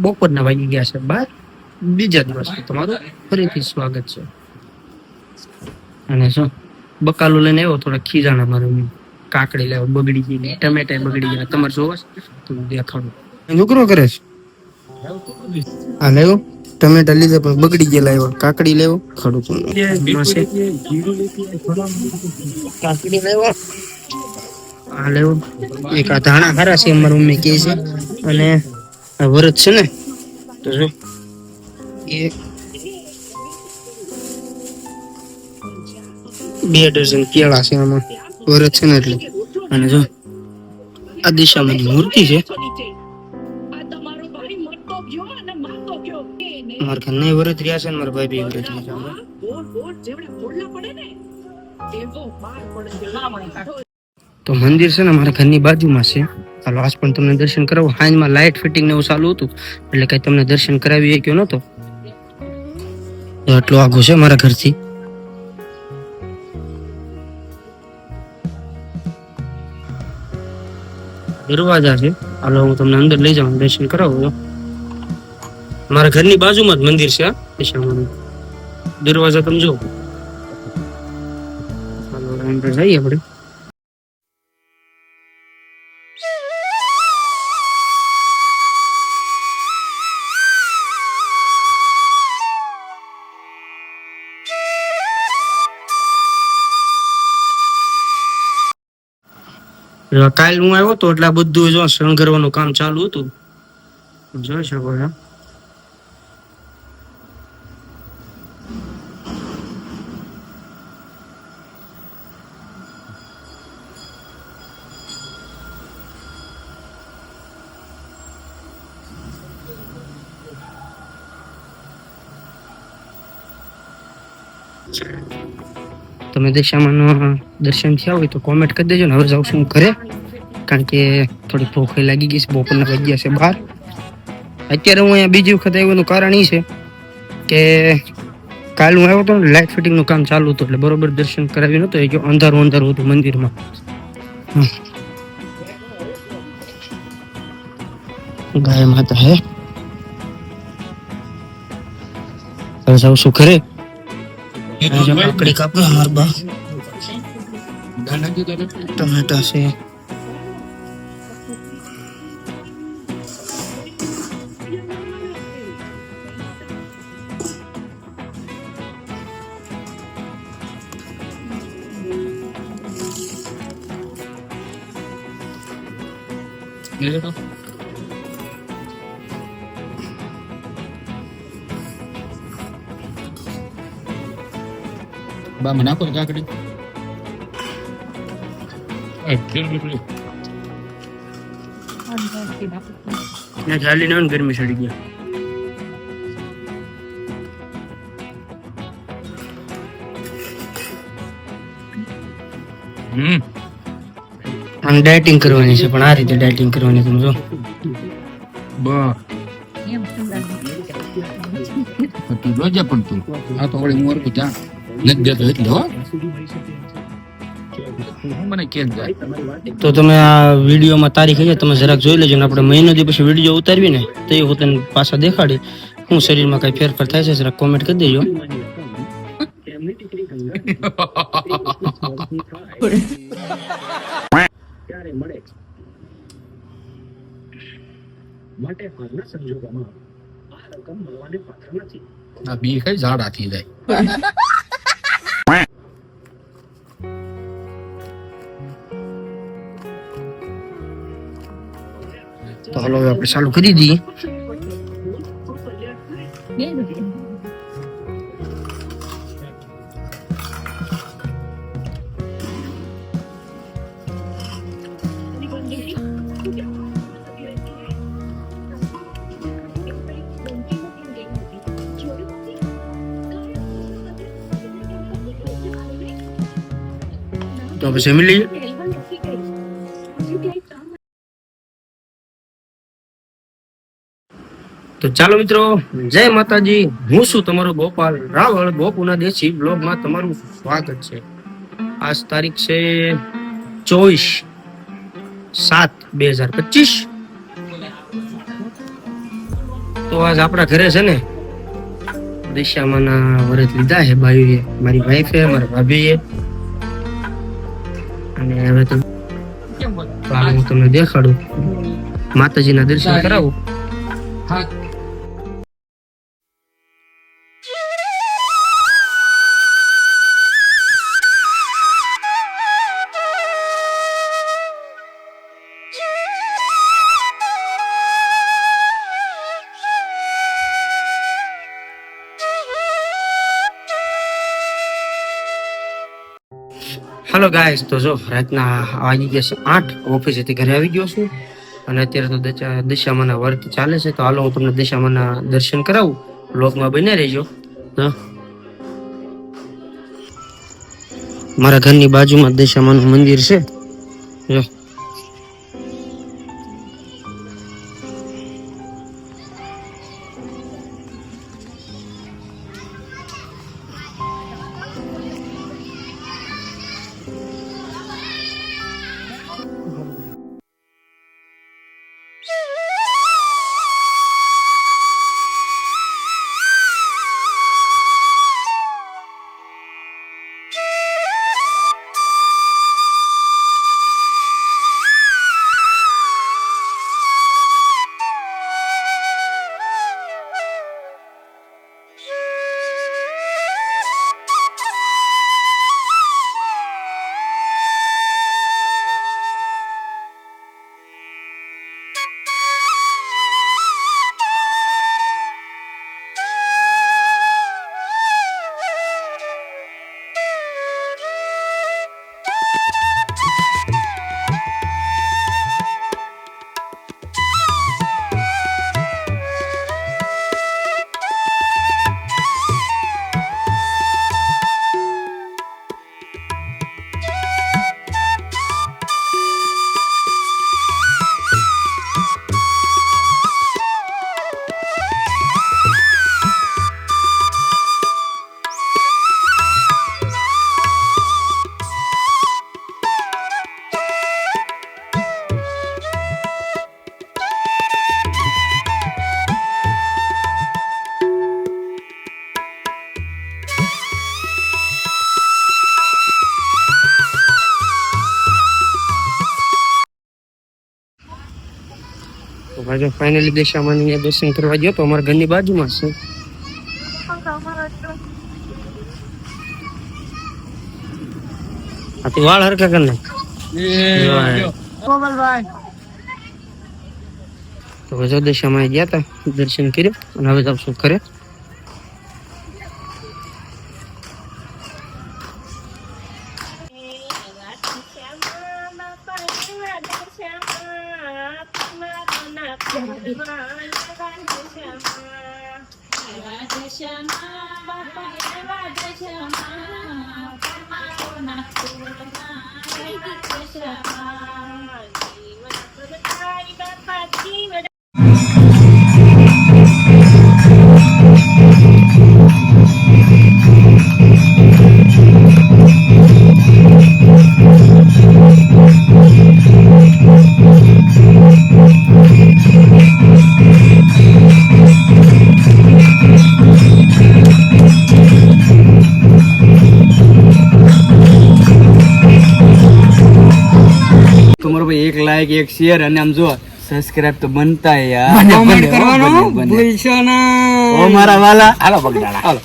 બપોરના વાગી ગયા છે 12. બીજા દિવસ તમારું ફરીથી સ્વાગત છે. અને શું બકાલું લઈને આવ્યો, થોડા ખીજાણા મારું કાકડી લેવો બગડી ગઈ, ટમેટા બગડી ગયા. તમારે જોવો તો દેખાડું. છોકરો કરે છે આ લેવો ટમેટા લીધે પણ બગડી ગયેલા, આવ્યો કાકડી લેવો ખડું કાકડી લેવો. આ લેવો એક આ ધાણા ખારા છે અમારી મમ્મી કહે છે. અને આ વરદ છે ને તો જો એક 2 ડઝન કેળા છે આમાં, વરદ છે ને એટલે. અને જો આ દિશામાં મૂર્તિ છે. મારા ઘરના વરત રહ્યા છે ને મારા ભાઈ બી વરત રહ્યા છે. તો મંદિર છે ને મારા ઘરની બાજુમાં છે. ચાલો આજ પણ તમને દર્શન કરાવો. હાંજમાં લાઇટ ફિટિંગ ને એવું ચાલુ હતું એટલે કઈ તમને દર્શન કરાવી શક્યો નતો. આટલું આઘું છે મારા ઘરથી. દરવાજા છે, હાલો હું તમને અંદર લઈ જાઉં, દર્શન કરાવું. મારા ઘરની બાજુમાં જ મંદિર છે. દરવાજા તમે જો. હાલો અંદર જઈએ આપણે. કાલ હું આવ્યો તો એટલે બધું જો શણગારવાનું કામ ચાલુ હતું, જોઈ શકો છો. તમે દિશામાં દર્શન થયા હોય તો કોમેન્ટ કરી દેજો ને. હવે જાઉં છું ઘરે, કારણ કે થોડી ભૂખ લાગી ગઈ છે. બપોરના વાગ્યા છે 12. અત્યારે હું અહીંયા બીજી વખત આવ્યાનું કારણ એ છે કે કાલ હું આવ્યો હતો ને લાઇટ ફિટિંગનું કામ ચાલુ હતું એટલે બરોબર દર્શન કરાવ્યું નતું. એ જો અંધારું હતું મંદિરમાં. ગાય માતા હે. હવે જાઉં છું ઘરે. કાકડી કાપે અમારા બા, ટમેટા છે. બા મને આપો કાકડી. ચાલી ને ગરમી ચડી ગયા. આમ ડાયટિંગ કરવાની છે, પણ આ રીતે ડાયટિંગ કરવાની તમે જો. તું જોજે પણ તું આ તો વળી મોર જા નથી દેતો એટલે હો. મને કેમ જાય તો તમે આ વિડીયોમાં તારીખ છે તમે જરાક જોઈ લેજો ને. આપણે મહિનો દી પછી વિડીયો ઉતારવી ને તો એ હું તને પાછા દેખાડી હું શરીરમાં કઈ ફેરફાર થાય છે જરાક કોમેન્ટ કરી દેજો. આ બી કઈ ઝાડા થઈ જાય. તો હાલો આપણે ચાલુ કરી દઈએ. તો આપણે જમી લઈએ. તો ચાલો મિત્રો, જય માતાજી. હું છું તમારો ગોપાલ રાવળ. ગોપુના દેશી બ્લોગમાં તમારું સ્વાગત છે. આજ તારીખ છે 24/7/2025. તો આજ આપણા ઘરે છે ને દિશામાના વ્રત લીધા છે બાયુએ, મારી વાઈફે, મારા ભાભીએ. અને હવે તો હાલ હું તમને દેખાડું, માતાજીના દર્શન કરાવું. હાલો ગાઈસ, તો જો રાતના વાગી ગયા છે 8, ઓફિસેથી ઘરે આવી ગયો છું અને અત્યારે તો દિશામાના વ્રત ચાલે છે. તો હાલો હું તમને દિશામાના દર્શન કરાવું, બ્લોગમાં બને રહેજો. તો મારા ઘરની બાજુમાં દિશામાનું મંદિર છે. જો ભાઈ ફાઇનલી દિશામાની દર્શન કરવા ગયો તો અમારા ઘરની બાજુમાં છે. આથી વાળ હરખા કર નાખ. તો જો દિશામાં ગયા હતા, દર્શન કર્યું અને હવે જાવ કરે. તમારો ભાઈ 1 લાઈક 1 શેર અને આમ જો સબસ્ક્રાઇબ તો બનતા યાર, કમેન્ટ કરવાનું ભૂલશો ના. ઓ મારા વાલા, હાલો બગડાડા, હાલો.